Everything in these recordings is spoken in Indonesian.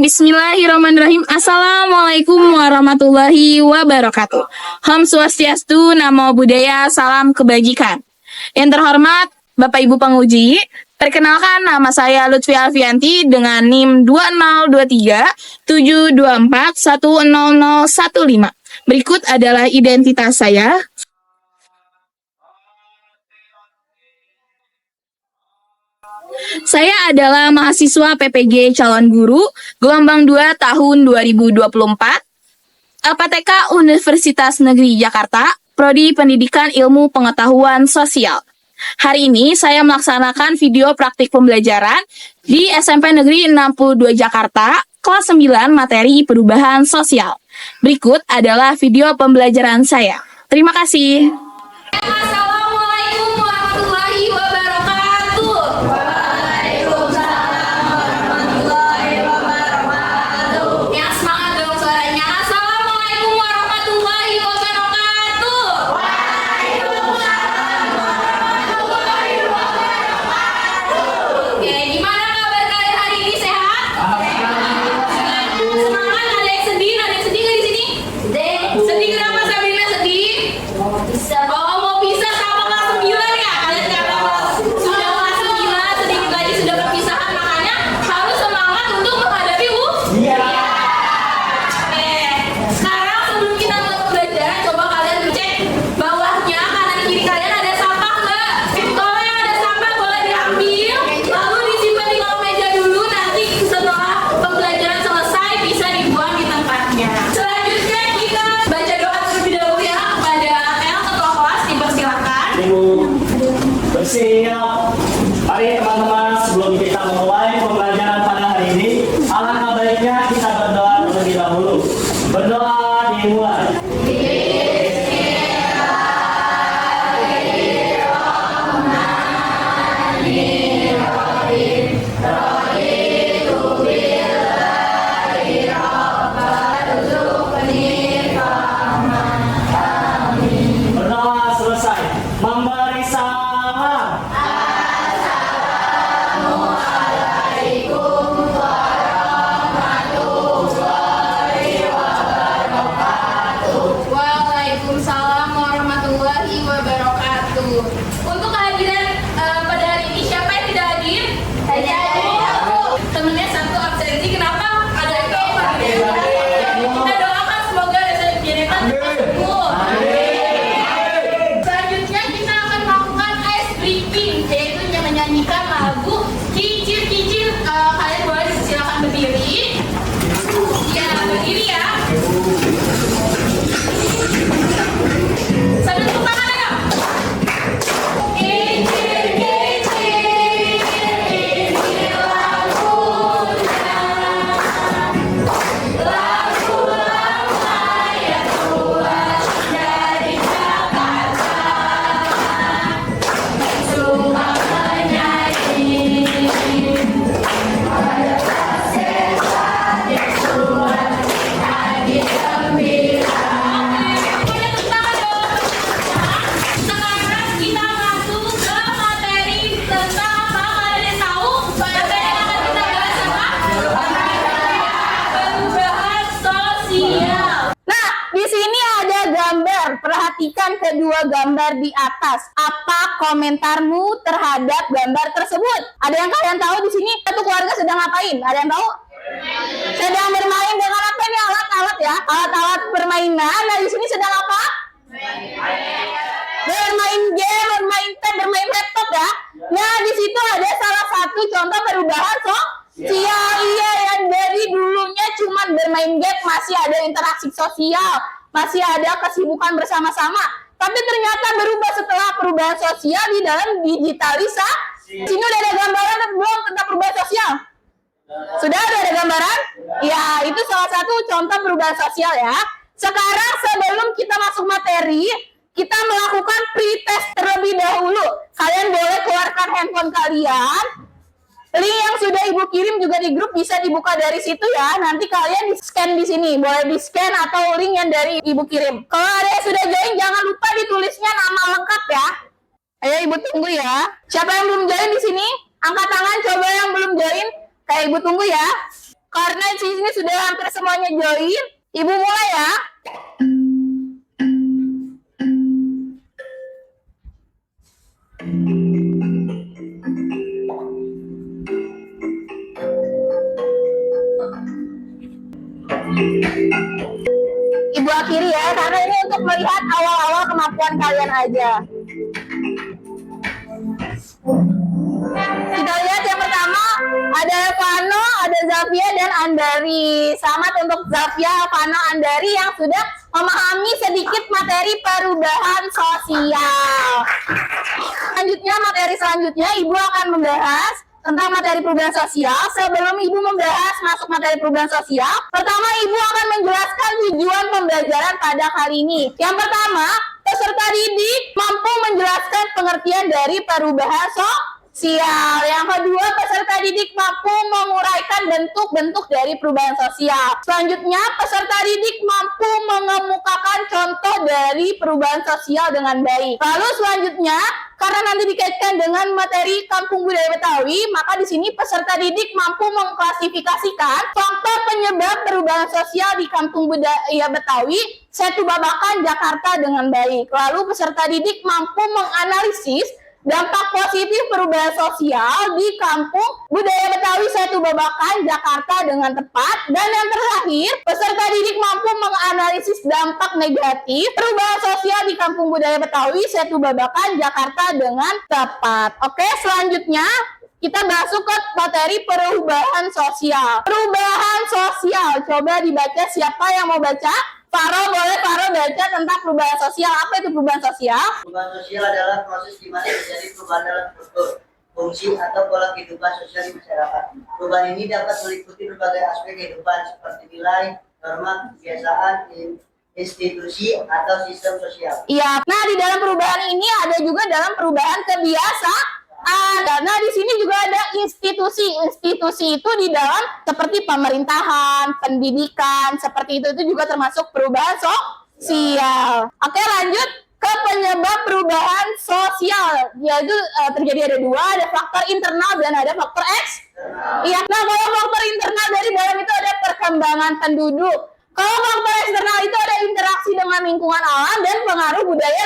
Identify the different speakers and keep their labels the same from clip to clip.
Speaker 1: Bismillahirrahmanirrahim. Assalamualaikum warahmatullahi wabarakatuh. Om Swastiastu, Namo Buddhaya, salam kebajikan. Yang terhormat Bapak Ibu penguji, perkenalkan nama saya Lutfi Alfianti dengan NIM 202372410015. Berikut adalah identitas saya. Saya adalah mahasiswa PPG Calon Guru Gelombang 2 tahun 2024 LPTK Universitas Negeri Jakarta, Prodi Pendidikan Ilmu Pengetahuan Sosial. Hari ini saya melaksanakan video praktik pembelajaran di SMP Negeri 62 Jakarta, kelas 9 materi perubahan sosial. Berikut adalah video pembelajaran saya. Terima kasih.
Speaker 2: Assalamualaikum warahmatullahi wabarakatuh. Waalaikumsalam warahmatullahi wabarakatuh. Yang semangat dong suaranya. Assalamualaikum warahmatullahi wabarakatuh. Waalaikumsalam warahmatullahi wabarakatuh. Oke, gimana kabar kalian hari ini, sehat? Semangat, ada yang sedih? Ada yang sedih nggak di sini? Sedih kenapa Sabrina sedih? Oh, mau pisah sama kelas 9 ya? Kalian karena sudah kelas 9, sedikit lagi sudah perpisahan, makanya harus semangat untuk menghadapi Oke, sekarang sebelum kita mulai pembelajaran, coba kalian cek bawahnya, kanan kiri kalian ada sampah nggak? Kalau yang ada sampah boleh diambil, lalu disimpan di kolong meja dulu, nanti setelah pembelajaran selesai bisa dibuang di tempatnya. Selanjutnya kita baca doa terlebih dahulu ya kepada ketua kelas, dipersilakan.
Speaker 3: Bersiap. Mari teman-teman, sebelum kita memulai pembelajaran pada hari ini, alangkah baiknya kita berdoa terlebih dahulu. Berdoa dimulai. Berdoa selesai. Memberi salam.
Speaker 2: Waalaikumsalam warahmatullahi wabarakatuh. Untuk kehadiran pada hari ini, siapa yang tidak hadir? Saya hadir. Temennya satu absensi, kenapa? Ada yang tahu? Kita doakan semoga Jenetan cepat sembuh. Selanjutnya kita akan melakukan ice breaking, yaitu menyanyikan lagu Cicil Cicil. Kalian boleh silakan berdiri. Ya, berdiri ya. Sambil tepuk tangan ayo. Kecil, kecil, kecil lagunya. Lagu lama yang buat dari Jakarta. Semua menyanyi. Pada kaseta yang buat nyanyi gembira. Sekarang kita masuk ke materi tentang apa? Kalian tahu? Materi yang akan kita bahas apa? Perubahan sosial.
Speaker 4: Nah, di sini ada gambar. Perhatikan kedua gambar di atas. Apa komentarmu terhadap gambar tersebut? Ada yang kalian tahu di sini satu keluarga sedang ngapain? Ada yang tahu? Sedang bermain dengan apa ini? Alat-alat ya. Alat-alat permainan. Nah, di sini sedang apa? Bermain game, bermain tab, bermain laptop ya. Nah, di situ ada salah satu contoh perubahan sosial. Iya, yang dari dulunya cuma bermain game, masih ada interaksi sosial, masih ada kesibukan bersama-sama. Tapi ternyata berubah setelah perubahan sosial di dalam digitalisasi. Sini udah ada gambaran belum tentang perubahan sosial? Sudah ada gambaran? Ya, itu salah satu contoh perubahan sosial ya. Sekarang sebelum kita masuk materi, kita melakukan pretest terlebih dahulu. Kalian boleh keluarkan handphone kalian. Link yang sudah Ibu kirim juga di grup bisa dibuka dari situ ya. Nanti kalian di-scan di sini. Boleh di-scan atau link yang dari Ibu kirim. Kalau ada yang sudah join, jangan lupa ditulisnya nama lengkap ya. Ayo Ibu tunggu ya. Siapa yang belum join di sini? Angkat tangan coba yang belum join. Kayak Ibu tunggu ya. Karena di sini sudah hampir semuanya join, Ibu mulai ya. Ibu akhiri ya, karena ini untuk melihat awal-awal kemampuan kalian aja. Kita lihat yang pertama, ada Vano, ada Zafia, dan Andari. Selamat untuk Zafia, Vano, Andari yang sudah memahami sedikit materi perubahan sosial. Materi selanjutnya, Ibu akan membahas tentang materi perubahan sosial. Sebelum Ibu membahas masuk materi perubahan sosial, pertama Ibu akan menjelaskan tujuan pembelajaran pada kali ini. Yang pertama, peserta didik mampu menjelaskan pengertian dari perubahan sosial. Yang kedua, peserta didik mampu menguraikan bentuk-bentuk dari perubahan sosial. Selanjutnya, peserta didik mampu mengemukakan contoh dari perubahan sosial dengan baik. Lalu selanjutnya, karena nanti dikaitkan dengan materi Kampung Budaya Betawi, maka di sini peserta didik mampu mengklasifikasikan faktor penyebab perubahan sosial di Kampung Budaya Betawi, Setu Babakan, Jakarta dengan baik. Lalu peserta didik mampu menganalisis dampak positif perubahan sosial di Kampung Budaya Betawi, Setu Babakan, Jakarta dengan tepat. Dan yang terakhir, peserta didik mampu menganalisis dampak negatif perubahan sosial di Kampung Budaya Betawi, Setu Babakan, Jakarta dengan tepat. Oke, selanjutnya kita masuk ke materi perubahan sosial. Perubahan sosial, coba dibaca, siapa yang mau baca? Faro, boleh Faro baca tentang perubahan sosial. Apa itu perubahan sosial?
Speaker 5: Perubahan sosial adalah proses di mana terjadi perubahan dalam struktur, fungsi, atau pola kehidupan sosial di masyarakat. Perubahan ini dapat meliputi berbagai aspek kehidupan seperti nilai, norma, kebiasaan, institusi, atau sistem sosial.
Speaker 4: Iya. Nah, di dalam perubahan ini ada juga dalam perubahan kebiasaan. Nah, di sini juga ada institusi. Institusi itu di dalam seperti pemerintahan, pendidikan, seperti itu juga termasuk perubahan sosial. Oke, lanjut ke penyebab perubahan sosial. Yaitu terjadi ada dua, ada faktor internal dan ada faktor eksternal. Iya. Nah, kalau faktor internal dari dalam itu ada perkembangan penduduk. Kalau faktor eksternal itu ada interaksi dengan lingkungan alam dan pengaruh budaya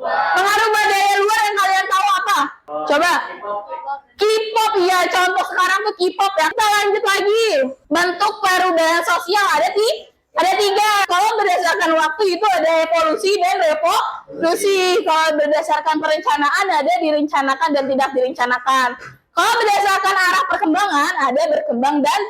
Speaker 4: Pengaruh budaya luar yang kalian tahu apa? Coba. K-pop ya, contoh sekarang tuh K-pop ya. Kita lanjut lagi. Bentuk perubahan sosial ada tiga. Kalau berdasarkan waktu itu ada evolusi dan revolusi. Kalau berdasarkan perencanaan ada direncanakan dan tidak direncanakan. Kalau berdasarkan arah perkembangan ada berkembang dan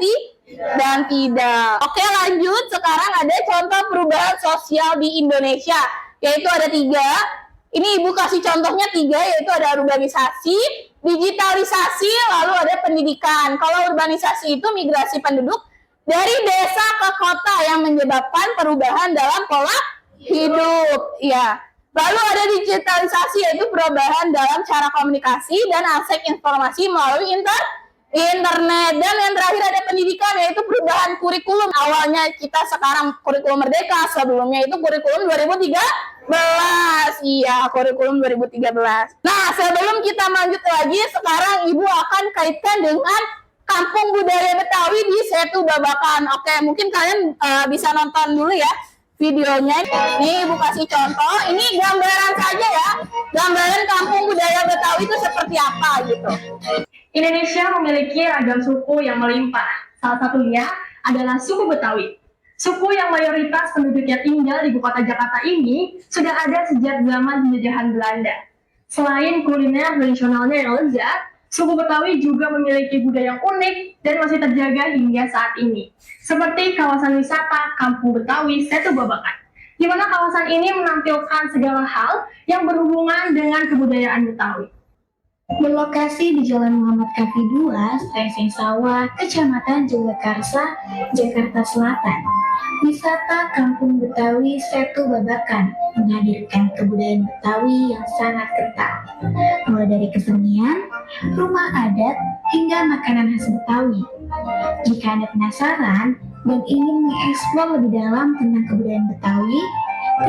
Speaker 4: tidak. Oke, lanjut. Sekarang ada contoh perubahan sosial di Indonesia, yaitu ada tiga. Ini Ibu kasih contohnya tiga, yaitu ada urbanisasi, digitalisasi, lalu ada pendidikan. Kalau urbanisasi itu migrasi penduduk dari desa ke kota yang menyebabkan perubahan dalam pola hidup. Ya. Lalu ada digitalisasi, yaitu perubahan dalam cara komunikasi dan akses informasi melalui internet. Dan yang terakhir ada pendidikan, yaitu perubahan kurikulum. Awalnya kita sekarang kurikulum Merdeka, sebelumnya itu kurikulum 2013. Iya, kurikulum 2013. Nah, sebelum kita lanjut lagi, sekarang Ibu akan kaitkan dengan Kampung Budaya Betawi di Setu Babakan. Oke, mungkin kalian bisa nonton dulu ya videonya. Ini Ibu kasih contoh. Ini gambaran saja ya. Gambaran Kampung Budaya Betawi itu seperti apa gitu.
Speaker 6: Indonesia memiliki ragam suku yang melimpah. Salah satunya adalah suku Betawi. Suku yang mayoritas penduduknya tinggal di ibu kota Jakarta ini sudah ada sejak zaman penjajahan Belanda. Selain kuliner tradisionalnya yang lezat, suku Betawi juga memiliki budaya yang unik dan masih terjaga hingga saat ini. Seperti kawasan wisata Kampung Betawi Setu Babakan, di mana kawasan ini menampilkan segala hal yang berhubungan dengan kebudayaan Betawi.
Speaker 7: Berlokasi di Jalan Muhammad Kafi 2, Stasiun Sawah, Kecamatan Jagakarsa, Jakarta Selatan. Wisata Kampung Betawi Setu Babakan menghadirkan kebudayaan Betawi yang sangat kental, mulai dari kesenian, rumah adat, hingga makanan khas Betawi. Jika Anda penasaran dan ingin mengeksplor lebih dalam tentang kebudayaan Betawi,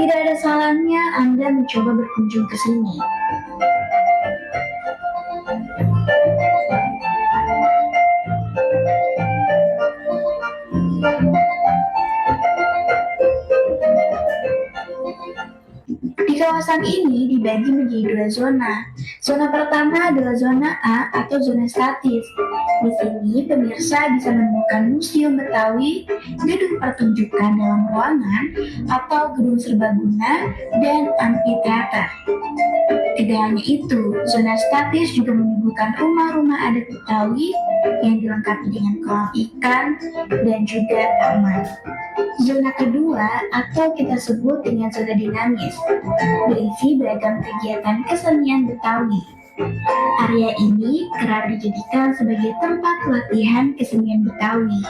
Speaker 7: tidak ada salahnya Anda mencoba berkunjung ke sini. kawasan ini dibagi menjadi dua zona. Zona pertama adalah zona A atau zona statis. Di sini pemirsa bisa menemukan museum Betawi, gedung pertunjukan dalam ruangan atau gedung serbaguna, dan amfiteater. Tidak hanya itu, zona statis juga menyuguhkan rumah-rumah adat Betawi yang dilengkapi dengan kolam ikan dan juga taman. Zona kedua atau kita sebut dengan zona dinamis, berisi beragam kegiatan kesenian Betawi. Area ini kerap dijadikan sebagai tempat latihan kesenian Betawi,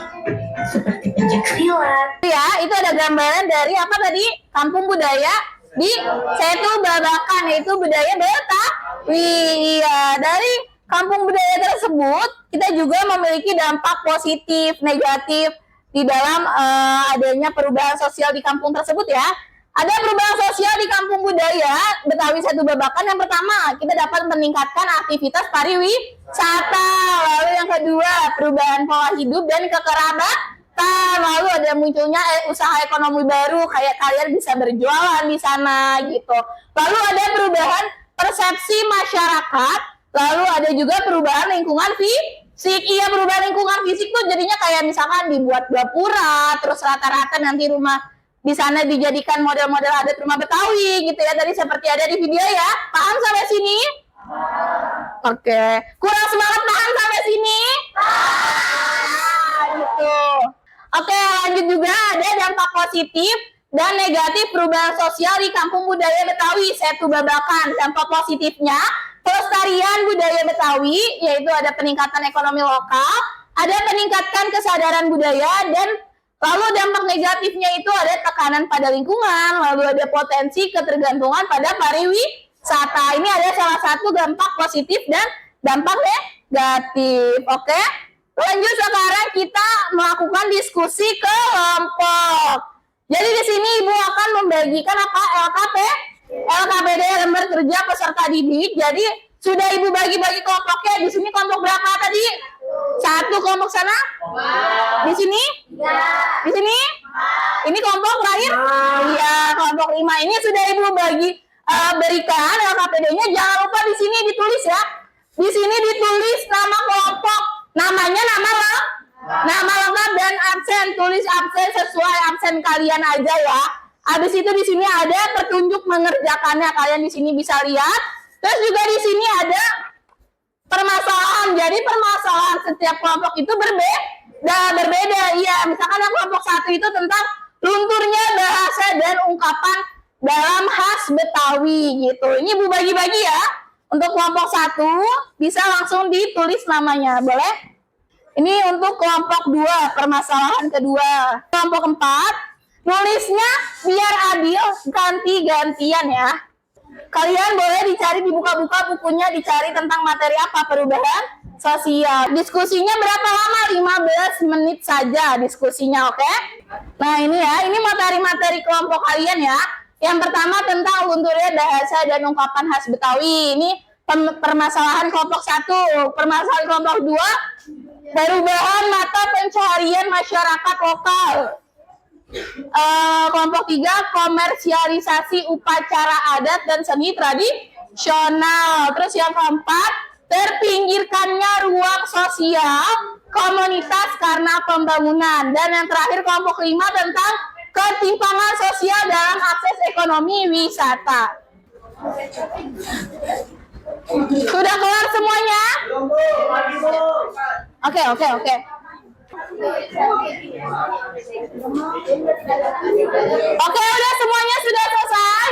Speaker 7: seperti pencak silat.
Speaker 4: Ya, itu ada gambaran dari apa tadi? Kampung budaya di Setu Babakan, yaitu budaya Betawi. Iya, dari kampung budaya tersebut kita juga memiliki dampak positif, negatif di dalam adanya perubahan sosial di kampung tersebut ya. Ada perubahan sosial di kampung budaya Betawi Setu Babakan. Yang pertama, kita dapat meningkatkan aktivitas pariwisata. Lalu yang kedua, perubahan pola hidup dan kekerabatan. Lalu ada munculnya usaha ekonomi baru, kayak kalian bisa berjualan di sana gitu. Lalu ada perubahan persepsi masyarakat. Lalu ada juga perubahan lingkungan fisik. Iya, perubahan lingkungan fisik tuh jadinya kayak misalkan dibuat gapura, terus rata-rata nanti rumah di sana dijadikan model-model adat rumah Betawi gitu ya. Tadi seperti ada di video ya. Paham sampai sini? Oke. Kurang semangat paham sampai sini? Gitu. Oke, lanjut juga ada dampak positif dan negatif perubahan sosial di kampung budaya Betawi Setu Babakan. Dampak positifnya, pelestarian budaya Betawi, yaitu ada peningkatan ekonomi lokal, ada peningkatan kesadaran budaya, dan lalu dampak negatifnya itu ada tekanan pada lingkungan, lalu ada potensi ketergantungan pada pariwisata. Ini ada salah satu dampak positif dan dampak negatif. Oke, lanjut sekarang kita melakukan diskusi kelompok. Jadi di sini Ibu akan membagikan apa? LKPD, lembar kerja peserta didik. Jadi sudah Ibu bagi-bagi kelompoknya. Di sini kelompok berapa tadi? 1 kelompok sana? Di sini? Di sini? Ini kelompok terakhir? Iya, kelompok 5 ini sudah Ibu berikan LKPD-nya. Jangan lupa di sini ditulis ya. Di sini ditulis nama kelompok. Namanya nama lengkap dan absen. Tulis absen sesuai absen kalian aja ya. Habis itu di sini ada petunjuk mengerjakannya. Kalian di sini bisa lihat. Terus juga di sini ada permasalahan. Jadi permasalahan setiap kelompok itu berbeda. Iya, misalkan yang kelompok 1 itu tentang lunturnya bahasa dan ungkapan dalam khas Betawi gitu. Ini Bu bagi-bagi ya. Untuk kelompok 1 bisa langsung ditulis namanya, boleh? Ini untuk kelompok 2, permasalahan kedua. Kelompok 4, nulisnya biar adil, ganti-gantian ya. Kalian boleh dicari, dibuka-buka bukunya, dicari tentang materi apa, perubahan sosial. Diskusinya berapa lama? 15 menit saja diskusinya, oke? Nah ini ya, ini materi-materi kelompok kalian ya. Yang pertama tentang lunturnya bahasa dan ungkapan khas Betawi. Ini permasalahan kelompok 1. Permasalahan kelompok 2, perubahan mata pencaharian masyarakat lokal. Kelompok 3, komersialisasi upacara adat dan seni tradisional. Terus yang keempat, terpinggirkannya ruang sosial komunitas karena pembangunan. Dan yang terakhir kelompok 5 tentang ketimpangan sosial dalam akses ekonomi wisata. Sudah keluar semuanya? Oke. Oke, udah semuanya sudah selesai?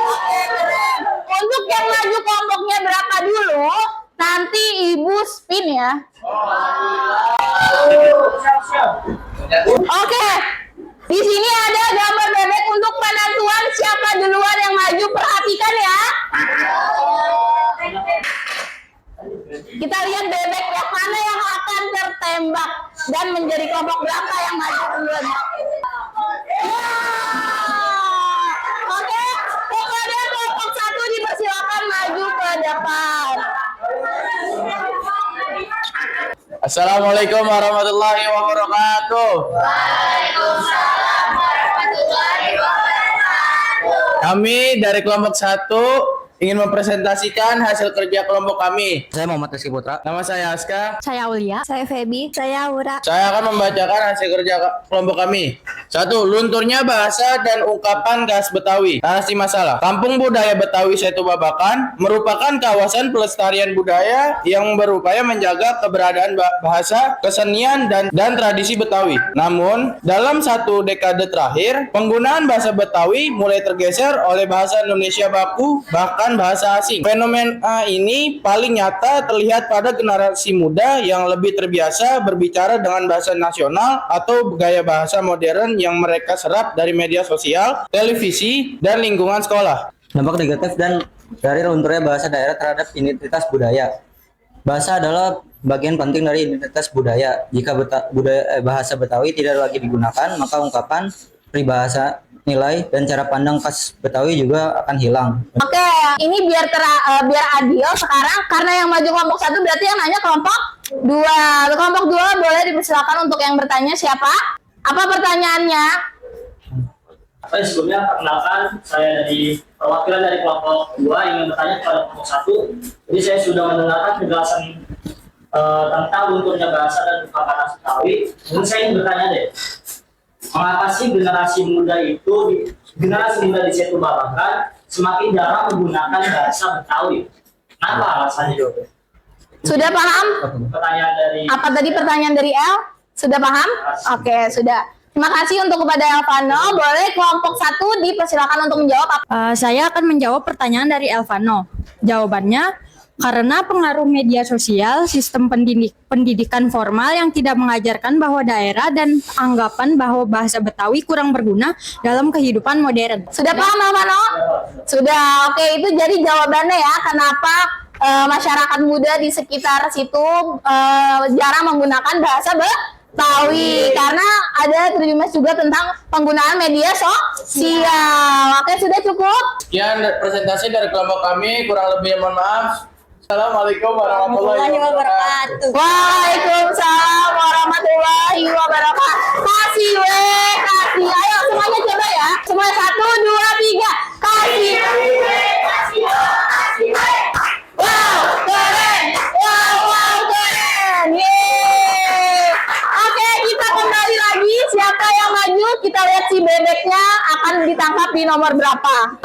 Speaker 4: Oke, keren. Untuk yang maju kelompoknya berapa dulu, nanti Ibu spin ya. Oke. Di sini ada gambar bebek untuk penentuan siapa duluan yang maju. Perhatikan ya. Kita lihat bebek yang mana yang akan tertembak dan menjadi kelompok berapa yang maju duluan. Oke, kepada kelompok 1 dipersilakan maju ke depan.
Speaker 8: Assalamualaikum warahmatullahi wabarakatuh.
Speaker 2: Waalaikumsalam warahmatullahi wabarakatuh.
Speaker 8: Kami dari kelompok 1 ingin mempresentasikan hasil kerja kelompok kami.
Speaker 9: Saya Muhammad Rizky Putra.
Speaker 8: Nama saya Aska.
Speaker 6: Saya Aulia.
Speaker 7: Saya Feby. Saya Aura.
Speaker 8: Saya akan membacakan hasil kerja kelompok kami. 1. Lunturnya bahasa dan ungkapan khas Betawi. Narasi masalah. Kampung Budaya Betawi Setu Babakan merupakan kawasan pelestarian budaya yang berupaya menjaga keberadaan bahasa, kesenian, dan tradisi Betawi. Namun, dalam 1 dekade terakhir, penggunaan bahasa Betawi mulai tergeser oleh bahasa Indonesia baku, bahkan bahasa asing. Fenomena ini paling nyata terlihat pada generasi muda yang lebih terbiasa berbicara dengan bahasa nasional atau gaya bahasa modern yang mereka serap dari media sosial, televisi, dan lingkungan sekolah.
Speaker 9: Dampak negatif dan dari lunturnya bahasa daerah terhadap identitas budaya. Bahasa adalah bagian penting dari identitas budaya. Jika bahasa Betawi tidak lagi digunakan, maka ungkapan, peribahasa, nilai, dan cara pandang khas Betawi juga akan hilang.
Speaker 4: Oke, ini biar adil sekarang karena yang maju kelompok 1 berarti yang nanya kelompok 2. Kelompok 2 boleh dipersilakan untuk yang bertanya siapa? Apa pertanyaannya?
Speaker 3: Sebelumnya perkenalkan, saya dari perwakilan dari kelompok 2 ingin bertanya kepada kelompok 1. Jadi saya sudah mendengarkan penjelasan tentang lunturnya bahasa dan ungkapan khas Betawi. Dan saya ingin bertanya deh, mengapa sih generasi muda di Setu Babakan semakin jarang menggunakan bahasa Betawi? Apa alasannya?
Speaker 4: Sudah paham?
Speaker 3: Pertanyaan dari
Speaker 4: Apa tadi pertanyaan dari El? Sudah paham? Oke, sudah. Terima kasih untuk kepada Elvano. Boleh kelompok 1 dipersilakan untuk menjawab.
Speaker 10: Saya akan menjawab pertanyaan dari Elvano. Jawabannya, karena pengaruh media sosial, sistem pendidikan formal yang tidak mengajarkan bahwa daerah dan anggapan bahwa bahasa Betawi kurang berguna dalam kehidupan modern.
Speaker 4: Sudah paham Elvano? Sudah. Oke, itu jadi jawabannya ya. Kenapa masyarakat muda di sekitar situ jarang menggunakan bahasa Betawi? Karena ada terjemahan juga tentang penggunaan media sosial. Oke, sudah cukup?
Speaker 8: Sekian presentasi dari kelompok kami. Kurang lebih mohon maaf. Assalamualaikum warahmatullahi wabarakatuh.
Speaker 4: Waalaikumsalam warahmatullahi wabarakatuh. Kasih. Ayo semuanya coba ya. Semuanya 1, 2, 3. Kasih. Wow, keren. Wow, keren. Yeay. Oke, kita kembali lagi. Siapa yang maju? Kita lihat si bebeknya akan ditangkap di nomor berapa.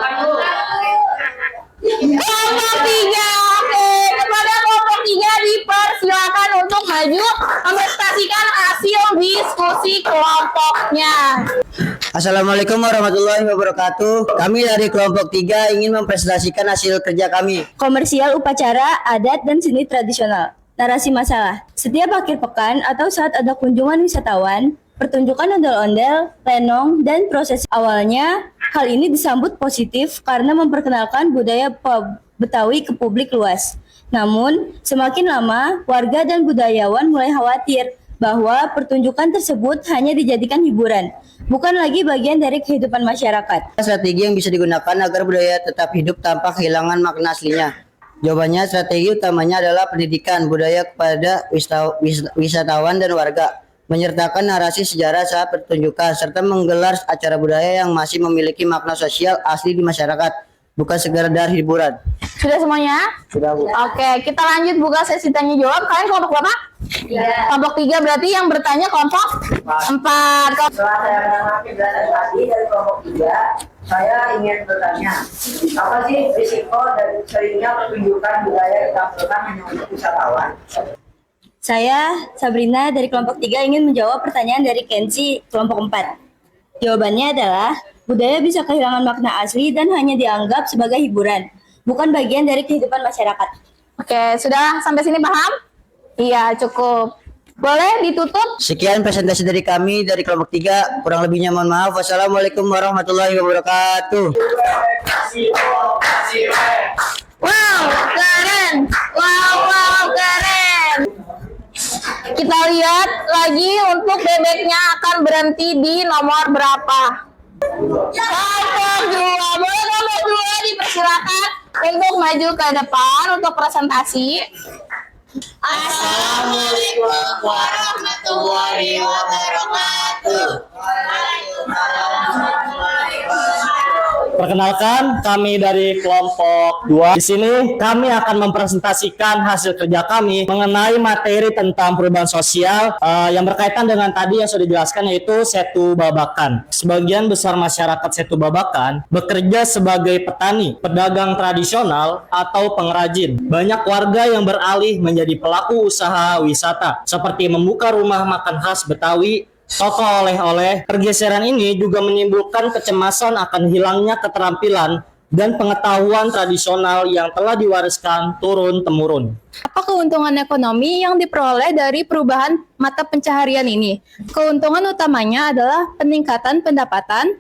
Speaker 4: Kelompok 3. Oke, kepada kelompok 3 dipersilakan untuk maju mempresentasikan hasil diskusi kelompoknya.
Speaker 11: Assalamualaikum warahmatullahi wabarakatuh. Kami dari kelompok 3 ingin mempresentasikan hasil kerja kami.
Speaker 12: Komersial upacara, adat, dan seni tradisional. Narasi masalah. Setiap akhir pekan atau saat ada kunjungan wisatawan, pertunjukan ondel-ondel, lenong, dan proses awalnya, hal ini disambut positif karena memperkenalkan budaya Betawi ke publik luas. Namun, semakin lama, warga dan budayawan mulai khawatir bahwa pertunjukan tersebut hanya dijadikan hiburan, bukan lagi bagian dari kehidupan masyarakat.
Speaker 11: Strategi yang bisa digunakan agar budaya tetap hidup tanpa kehilangan makna aslinya. Jawabannya, strategi utamanya adalah pendidikan budaya kepada wisatawan dan warga, menyertakan narasi sejarah saat pertunjukan, serta menggelar acara budaya yang masih memiliki makna sosial asli di masyarakat, bukan sekedar hiburan.
Speaker 4: Sudah semuanya?
Speaker 11: Sudah, Bu.
Speaker 4: Oke, kita lanjut buka sesi tanya jawab. Kalian kelompok berapa? 3. Kelompok 3 berarti yang bertanya kelompok 4.
Speaker 5: Setelah saya mengamati presentasi dari kelompok 3, saya ingin bertanya, apa sih risiko dan seringnya pertunjukan budaya ditampilkan hanya untuk wisatawan?
Speaker 12: Saya, Sabrina, dari kelompok 3 ingin menjawab pertanyaan dari Kenzi, kelompok 4. Jawabannya adalah, budaya bisa kehilangan makna asli dan hanya dianggap sebagai hiburan, bukan bagian dari kehidupan masyarakat.
Speaker 4: Oke, sudah sampai sini paham? Iya, cukup. Boleh ditutup?
Speaker 11: Sekian presentasi dari kami dari kelompok 3. Kurang lebihnya mohon maaf. Wassalamualaikum warahmatullahi wabarakatuh.
Speaker 4: Wow, keren. Wow, keren. Kita lihat lagi untuk bebeknya akan berhenti di nomor berapa. Kelompok 2. Boleh kelompok 2 dipersilakan untuk maju ke depan untuk presentasi.
Speaker 2: Assalamualaikum warahmatullahi wabarakatuh.
Speaker 3: Perkenalkan, kami dari kelompok 2. Di sini kami akan mempresentasikan hasil kerja kami mengenai materi tentang perubahan sosial yang berkaitan dengan tadi yang sudah dijelaskan, yaitu Setu Babakan. Sebagian besar masyarakat Setu Babakan bekerja sebagai petani, pedagang tradisional, atau pengrajin. Banyak warga yang beralih menjadi pelaku usaha wisata, seperti membuka rumah makan khas Betawi, toko oleh-oleh. Pergeseran ini juga menimbulkan kecemasan akan hilangnya keterampilan dan pengetahuan tradisional yang telah diwariskan turun-temurun.
Speaker 10: Apa keuntungan ekonomi yang diperoleh dari perubahan mata pencaharian ini? Keuntungan utamanya adalah peningkatan pendapatan,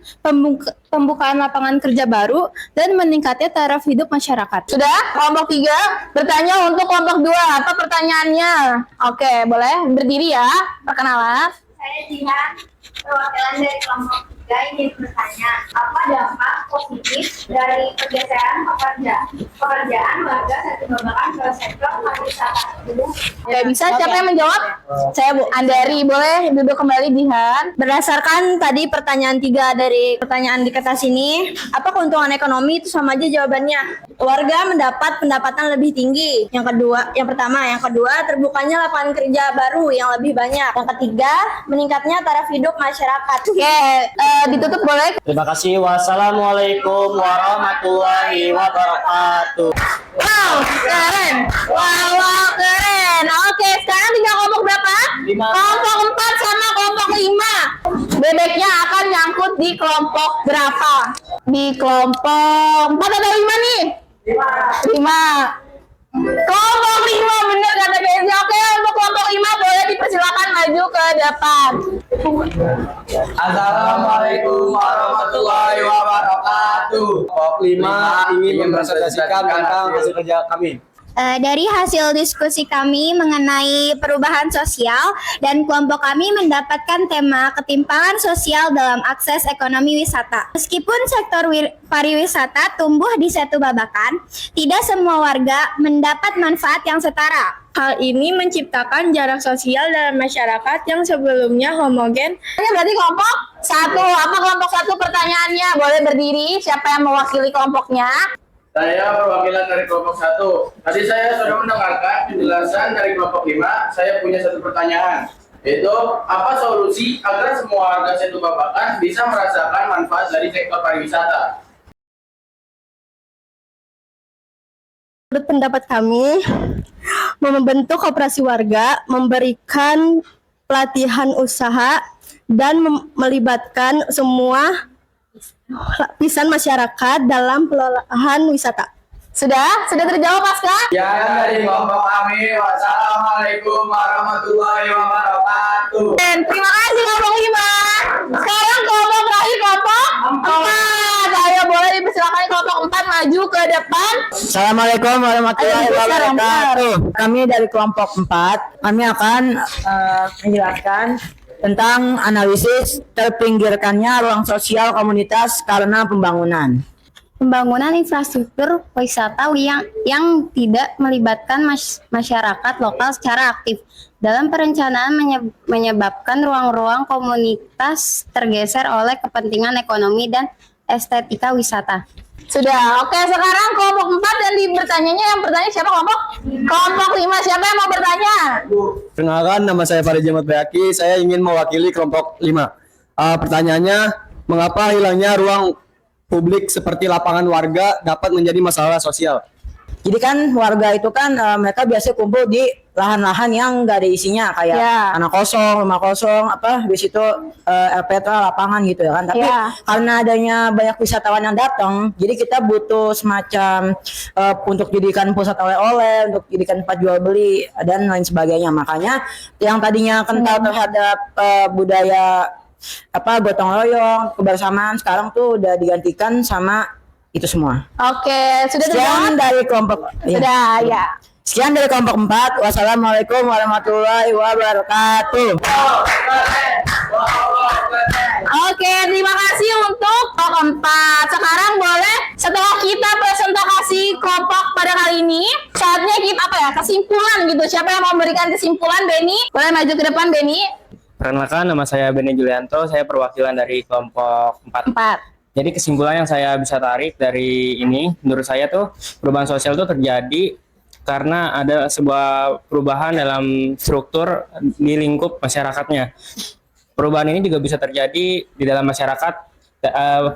Speaker 10: pembukaan lapangan kerja baru, dan meningkatnya taraf hidup masyarakat.
Speaker 4: Sudah? Kelompok 3 bertanya untuk kelompok 2. Apa pertanyaannya? Oke, boleh berdiri ya. Perkenalan.
Speaker 7: Saya Jihan, perwakilan dari kelompok 3 ingin bertanya, apa dampak positif dari pergeseran pekerjaan warga Setu Babakan ke sektor pariwisata?
Speaker 4: Ya, bisa. Siapa yang menjawab? Saya, Bu. Andari, boleh duduk kembali, Jihan.
Speaker 12: Berdasarkan tadi pertanyaan 3 dari pertanyaan di kertas ini, apa keuntungan ekonomi? Itu sama aja jawabannya. Warga mendapat pendapatan lebih tinggi. Yang kedua, terbukanya lapangan kerja baru yang lebih banyak. Yang ketiga, meningkatnya taraf hidup masyarakat.
Speaker 4: Oke, ditutup boleh.
Speaker 3: Terima kasih. Wassalamualaikum warahmatullahi wabarakatuh.
Speaker 4: Wow, keren. Wow, keren. Oke, sekarang tinggal kelompok berapa?
Speaker 3: 5.
Speaker 4: Kelompok 4 sama kelompok 5. Bebeknya akan nyangkut di kelompok berapa? Di kelompok 4 atau 5 nih? 5. Kelompok 5, bener kata Kezia. Oke, untuk kelompok 5 boleh dipersilakan maju ke depan.
Speaker 8: Assalamualaikum warahmatullahi wabarakatuh. Kelompok 5 ingin mempresentasikan tentang hasil kerja kami.
Speaker 7: Dari hasil diskusi kami mengenai perubahan sosial dan kelompok kami mendapatkan tema ketimpangan sosial dalam akses ekonomi wisata. Meskipun sektor pariwisata tumbuh di Setu Babakan, tidak semua warga mendapat manfaat yang setara.
Speaker 10: Hal ini menciptakan jarak sosial dalam masyarakat yang sebelumnya homogen.
Speaker 4: Ini berarti kelompok 1. Apa kelompok 1 pertanyaannya? Boleh berdiri. Siapa yang mewakili kelompoknya?
Speaker 8: Saya perwakilan dari kelompok 1. Tadi saya sudah mendengarkan penjelasan dari kelompok 5. Saya punya satu pertanyaan, yaitu apa solusi agar semua warga Setu Babakan bisa merasakan manfaat dari sektor pariwisata?
Speaker 12: Menurut pendapat kami, membentuk koperasi warga, memberikan pelatihan usaha, dan melibatkan semua lapisan masyarakat dalam pengelolaan wisata.
Speaker 4: Sudah terjawab, Pasca?
Speaker 8: Ya, dari kelompok kami. Wassalamualaikum warahmatullahi wabarakatuh.
Speaker 4: Dan terima kasih kelompok 5. Sekarang kelompok terakhir, kelompok 4. Ayo, boleh dipersilakan kelompok 4 maju ke depan.
Speaker 11: Assalamualaikum warahmatullahi wabarakatuh. Kami dari kelompok 4, kami akan menjelaskan tentang analisis terpinggirkannya ruang sosial komunitas karena pembangunan.
Speaker 7: Pembangunan infrastruktur wisata yang tidak melibatkan masyarakat lokal secara aktif dalam perencanaan menyebabkan ruang-ruang komunitas tergeser oleh kepentingan ekonomi dan estetika wisata.
Speaker 4: Sudah, oke. Sekarang kelompok 4 dan yang bertanya siapa kelompok? Kelompok 5, siapa yang mau bertanya?
Speaker 3: Perkenalkan, nama saya Farid Jamat Bayaki. Saya ingin mewakili kelompok 5. Pertanyaannya, mengapa hilangnya ruang publik seperti lapangan warga dapat menjadi masalah sosial?
Speaker 11: Jadi kan warga itu kan mereka biasa kumpul di lahan-lahan yang nggak ada isinya, kayak tanah kosong, rumah kosong, di situ LPT lapangan gitu ya kan. Tapi karena adanya banyak wisatawan yang datang, jadi kita butuh semacam untuk jadikan pusat oleh-oleh, untuk jadikan tempat jual beli dan lain sebagainya. Makanya yang tadinya kental terhadap budaya gotong royong, kebersamaan, sekarang tuh udah digantikan sama itu semua.
Speaker 4: Oke, sudah
Speaker 11: Sekian dari kelompok.
Speaker 4: Sudah, ya.
Speaker 11: Sekian dari kelompok 4. Wassalamualaikum warahmatullahi wabarakatuh.
Speaker 4: Oke, terima kasih untuk kelompok 4. Sekarang boleh setelah kita presentasi kelompok pada kali ini, saatnya kita kesimpulan gitu. Siapa yang mau memberikan kesimpulan? Beni, boleh maju ke depan, Beni.
Speaker 3: Perkenalkan, nama saya Beni Julianto. Saya perwakilan dari kelompok 4.
Speaker 13: Jadi kesimpulan yang saya bisa tarik dari ini, menurut saya tuh perubahan sosial itu terjadi karena ada sebuah perubahan dalam struktur di lingkup masyarakatnya. Perubahan ini juga bisa terjadi di dalam masyarakat.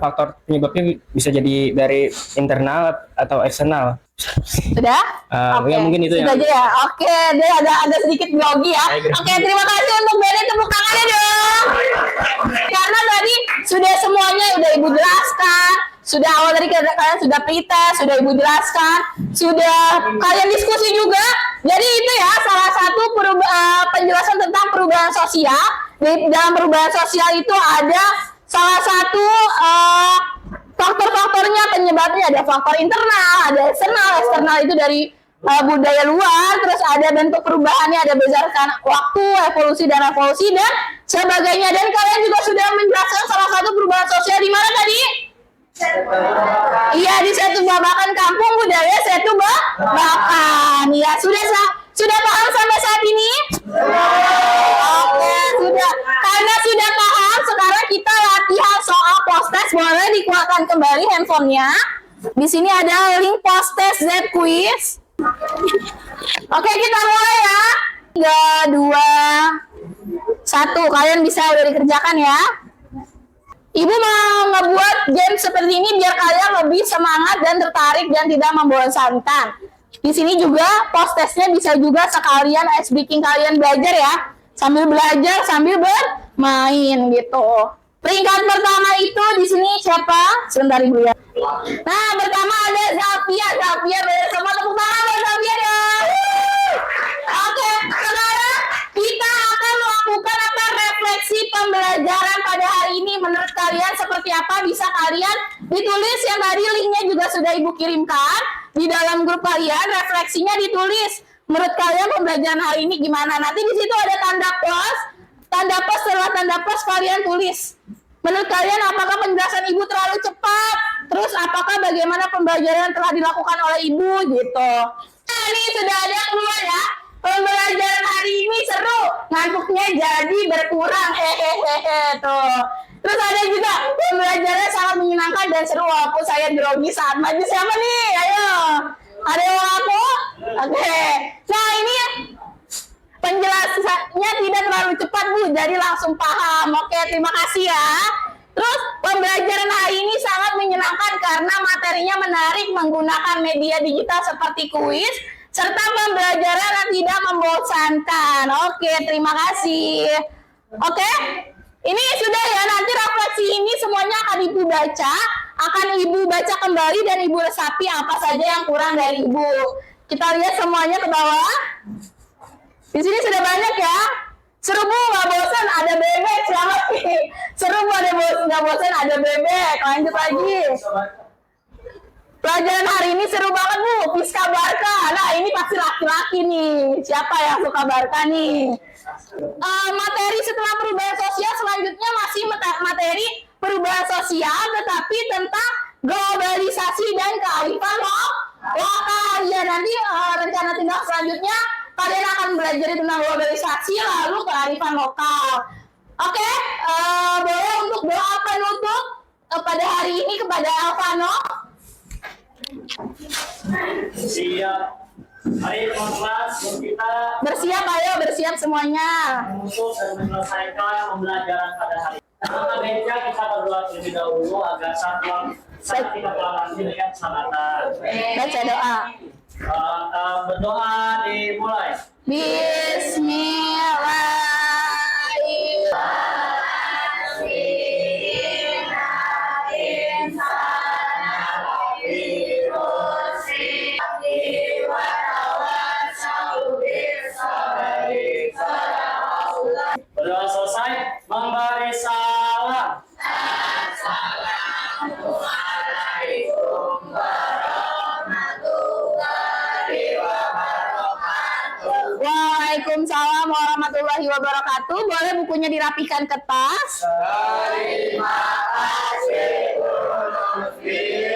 Speaker 13: Faktor penyebabnya bisa jadi dari internal atau eksternal.
Speaker 4: Sudah?
Speaker 13: Ya mungkin itu
Speaker 4: Sudah
Speaker 13: yang
Speaker 4: aja ya. Oke, dia ada sedikit grogi ya. Oke, terima kasih untuk Beni, tepuk tangannya dong. Karena tadi sudah semuanya udah Ibu jelaskan, sudah awal tadi kalian sudah pretest, sudah Ibu jelaskan, sudah kalian diskusi juga. Jadi itu ya salah satu penjelasan tentang perubahan sosial. Di dalam perubahan sosial itu ada salah satu faktor-faktornya, penyebabnya ada faktor internal, ada eksternal itu dari budaya luar, terus ada bentuk perubahannya, ada berdasarkan waktu, evolusi dan revolusi dan sebagainya. Dan kalian juga sudah menjelaskan salah satu perubahan sosial di mana tadi? Iya, di Setu Babakan, Kampung Budaya Setu Babakan. Ya, sudah paham sampai saat ini? Oke, sudah. Karena sudah paham, sekarang kita latihan soal post-test. Boleh dikeluarkan kembali handphonenya. Di sini ada link post-test Z quiz. Oke, kita mulai ya. 3, 2, 1. Kalian bisa udah dikerjakan ya. Ibu mau ngebuat game seperti ini biar kalian lebih semangat dan tertarik dan tidak membosankan. Di sini juga post-testnya bisa juga sekalian ice breaking kalian belajar ya. Sambil belajar, sambil bermain gitu. Peringkat pertama itu di sini siapa? Sebentar Ibu ya. Nah, pertama ada Zafia. Zafia, semua tepuk tangan buat Zafia ya. Oke, sekarang kita akan melakukan refleksi pembelajaran pada hari ini. Menurut kalian seperti apa? Bisa kalian ditulis yang tadi linknya juga sudah Ibu kirimkan di dalam grup kalian. Refleksinya ditulis. Menurut kalian pembelajaran hari ini gimana? Nanti di situ ada tanda plus. Tanda plus, setelah tanda plus kalian tulis. Menurut kalian apakah penjelasan Ibu terlalu cepat? Terus apakah bagaimana pembelajaran telah dilakukan oleh Ibu gitu? Nah, ini sudah ada keluar ya. Pembelajaran hari ini seru. Ngantuknya jadi berkurang. Hehehe tuh. Terus ada juga pembelajarannya sangat menyenangkan dan seru walaupun saya grogi saat maju. Siapa nih? Ayo. Ada yang aku? Oke. Nah, ini penjelasannya tidak terlalu cepat Bu, jadi langsung paham. Oke, terima kasih ya. Terus pembelajaran hari ini sangat menyenangkan karena materinya menarik menggunakan media digital seperti kuis serta pembelajaran yang tidak membosankan. Oke, terima kasih. Oke, ini sudah ya, nanti refleksi ini semuanya akan Ibu baca, akan Ibu baca kembali dan Ibu resapi apa saja yang kurang dari Ibu. Kita lihat semuanya ke bawah. Di sini sudah banyak ya. Seru Bu, nggak bosan, ada bebek. Selamat nih. Seru Bu, nggak bosan, ada bebek. Lanjut lagi. Pelajaran hari ini seru banget Bu. Piska Barka. Nah, ini pasti laki-laki nih. Siapa yang suka Barka nih? Materi setelah perubahan sosial selanjutnya masih materi perubahan sosial, tetapi tentang globalisasi dan kearifan lokal. Ya, nanti rencana tindak selanjutnya kalian akan belajar tentang globalisasi lalu kearifan lokal. Oke, boleh untuk doa penutup pada hari ini kepada Alvano.
Speaker 3: Siap. Mari teman-teman, kita
Speaker 4: Bersiap, ayo bersiap semuanya.
Speaker 3: untuk dan menyelesaikan pembelajaran pada hari ini. Dalam meja kita berdoa terlebih dahulu agar saat kita pulang nanti dengan keselamatan.
Speaker 4: Baca doa.
Speaker 3: Berdoa dimulai. Berdoa selesai, membaris salam.
Speaker 4: Waalaikumsalam warahmatullahi wabarakatuh. Boleh bukunya dirapikan ke tas.
Speaker 3: Terima kasih Bu Lutfi.